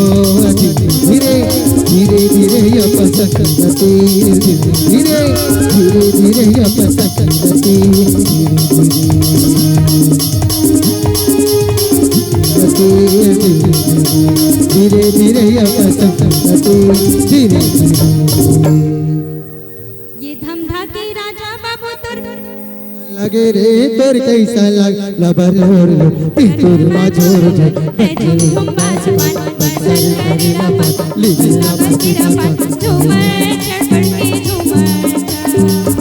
धीरे धीरे धीरे अपसकती धीरे धीरे धीरे अपसकती धीरे धीरे अपसकती धीरे ये धमधा के राजा बाबू तुर लगे रे तोर कैसा लग लबरोर तोर माझोर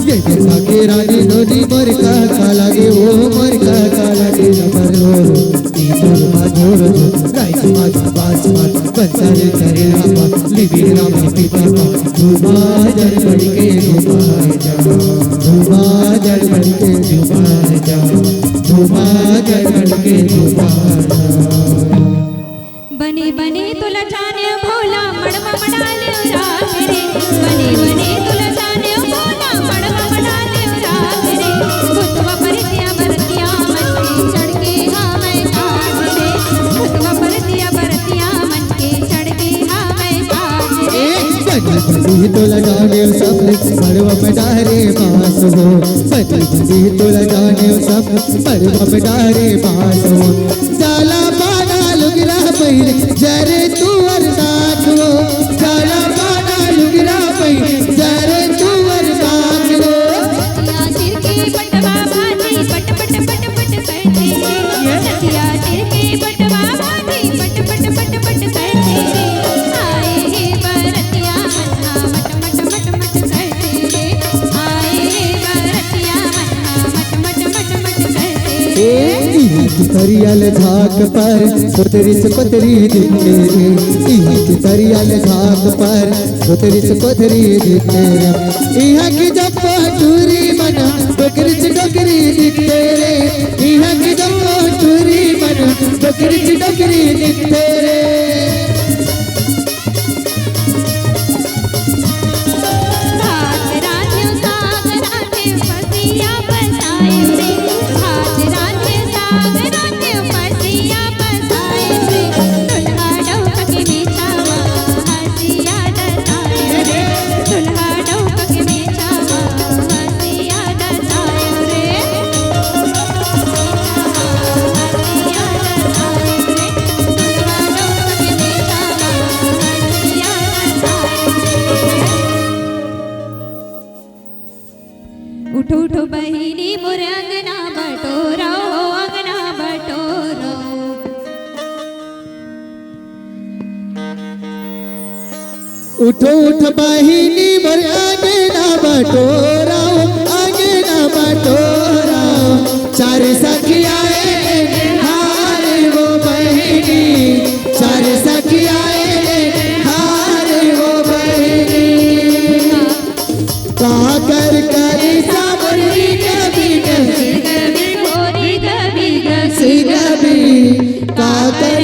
ये देखा के रानी नोनी मर का लगे वो मर का लगे लबरोर तोर माझोर राइट माझ बास मार बंसर करे रामा लिबी राम पिता धुमा जड़ बढ़ के धुमा जड़ बढ़ के धुमा जड़ बढ़ के बने बने तुला जाने भोला मड़वा मड़ा ले रात रे बने बने तुला जाने भोला मड़वा मड़ा ले रात रे भूतवा परतिया बरतिया मन के चढ़ के हाँ मैं साथ रे भूतवा परतिया बरतिया मन के चढ़ के हाँ मैं साथ रे बनी तो लगाने सब मड़वा मडारे पास हो बनी तो लगाने सब मड़वा मडारे पास हो जाला पाना लुगरा पहले जरे तू अरदास हो जाला पाना लुगरा पहले जरे तू अरदास हो सिर के पटवा भाजी पट पट पट पट करते नदिया सिर के पटवा भाजी पट पट पट पट करते आए हे बरतिया मन्ना मट मट मट मट करते आए हे बरतिया मन्ना मट मट मट मट करते तरियल झाक पर कोतरी से कोतरी दिखते रे की तरियल झाक पर कोतरी से कोतरी दिखते रे यहाँ की जब टूरी मना डोकरी से डोकरी दिखते रे यहाँ की जब टूरी मना डोकरी से डोकरी दिखते रे उठो उठो बहिनी मोर अंगना बटोरा हो अंगना बटोरा उठो उठ बहिनी मोर अंगना बटोरा अंगना बटोरा चार सखी आए हारे वो बहिनी चार सखी आए हारे वो बहिनी का कर करी सावरी कभी कभी का कर